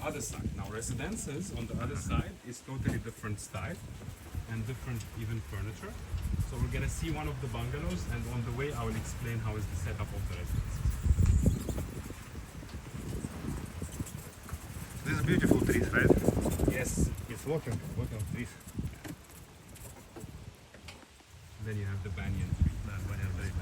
other side. Now residences on the other side is totally different style and different even furniture. So we're gonna see one of the bungalows, and on the way I will explain how is the setup of the residences. These beautiful trees, right? Yes. It's walking trees. Then you have the banyan tree. Banyan tree.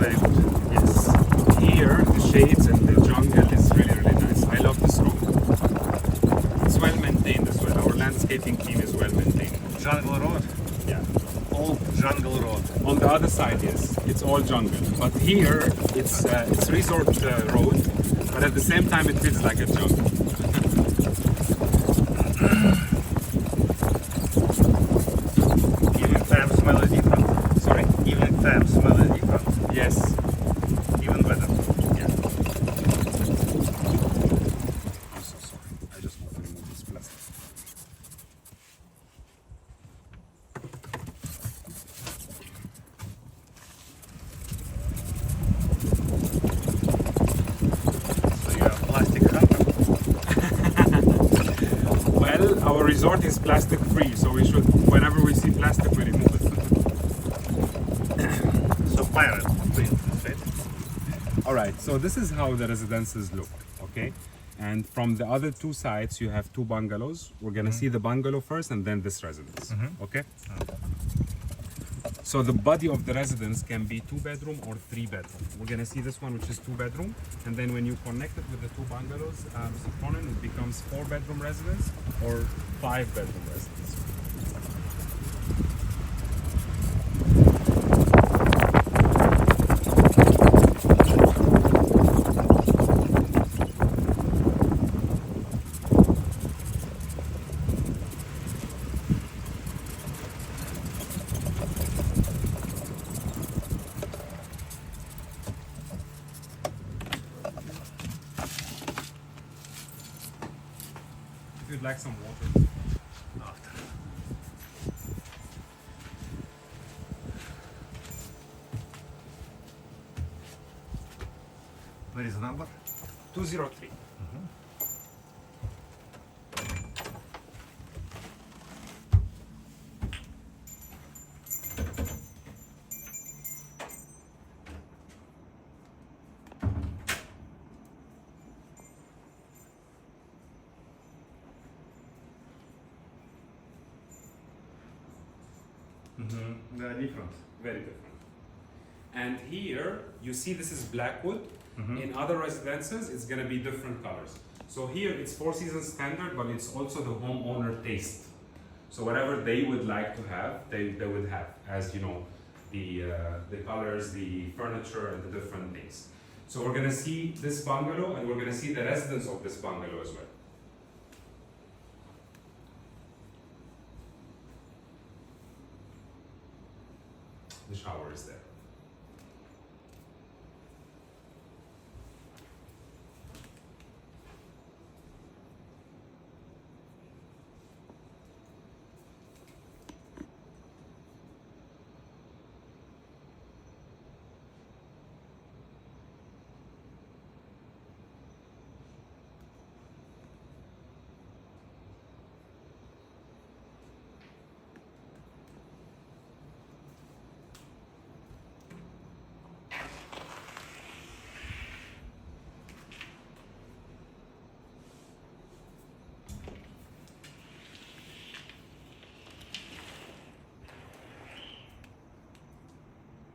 Very good. Yes. Here the shades and the jungle is really, really nice. I love this road. It's well maintained as well. Our landscaping team is well maintained. Jungle road. Yeah. Old jungle road. On the other side, yes, it's all jungle. But here it's resort road, but at the same time it feels like a jungle. Evening time smell is different. Sorry? Evening time smell is different. Yes. Even better. Yeah. I'm so sorry. I just want to remove this plastic. So you're a plastic hunter. Well, our resort is plastic free, so we should, whenever we see plastic, we remove it. So pirate. Right? All right, so this is how the residences look, okay? And from the other two sides, you have two bungalows. We're gonna see the bungalow first and then this residence, okay? So the body of the residence can be 2-bedroom or 3-bedroom. We're gonna see this one, which is 2-bedroom, and then when you connect it with the two bungalows, it becomes 4-bedroom residence or 5-bedroom residence. If you'd like some water. After. Where is the number? 203. They are different. Very different. And here, you see this is black wood. In other residences, it's gonna be different colors. So here it's Four Seasons standard, but it's also the homeowner taste. So whatever they would like to have, they would have, as you know, the colors, the furniture, and the different things. So we're gonna see this bungalow, and we're gonna see the residence of this bungalow as well. The shower is there.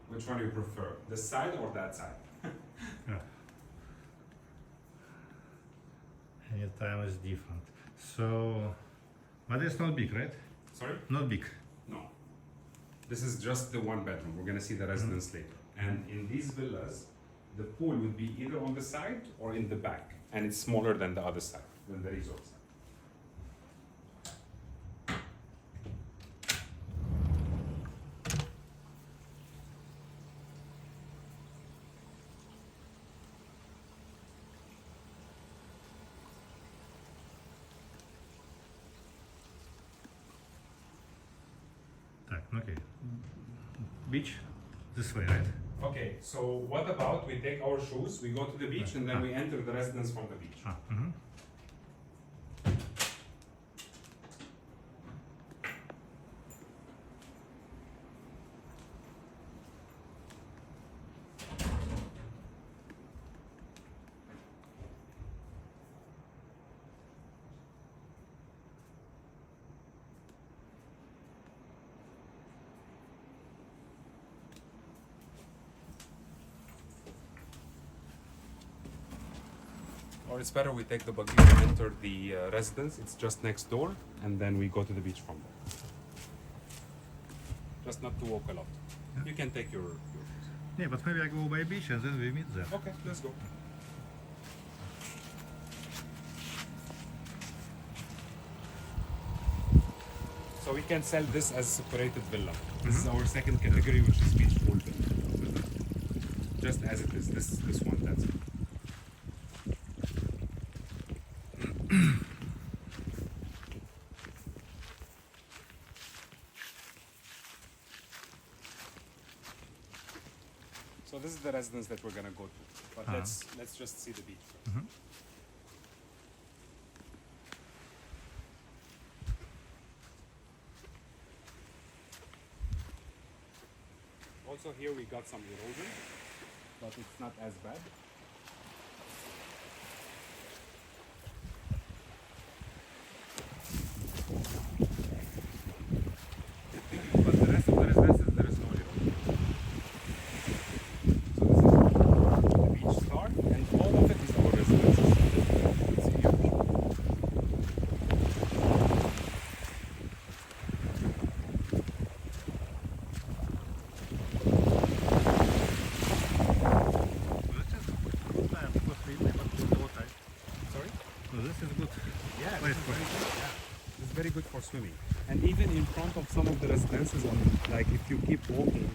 Which one do you prefer? This side or that side? Yeah. Any time is different. So, but it's not big, right? Sorry? Not big. No. This is just the one bedroom. We're gonna see the residence later. And in these villas, the pool would be either on the side or in the back. And it's smaller than the other side, than the resort side. Так, okay. Beach this way, right? Okay, so what about we take our shoes, we go to the beach, and then we enter the residence from the beach. Ah, mhm. Or it's better we take the buggy and enter the residence. It's just next door, and then we go to the beach from there. Just not to walk a lot. You can take your shoes. Yeah, but maybe I go by beach and then we meet there. Okay, let's go. So we can sell this as separated villa. This is our second category, which is beach pool villa. Just as it is. This one, that's it. So this is the residence that we're gonna go to. But let's just see the beach first. Also here we got some erosion, but it's not as bad. But the rest of the residences, there is no erosion. So this is the beach start, and all of it is our residences. It's huge. Sorry? So this is good. Yeah, Place this is for very good. Yeah. It's very good for swimming. And even in front of some of the residences, like if you keep walking,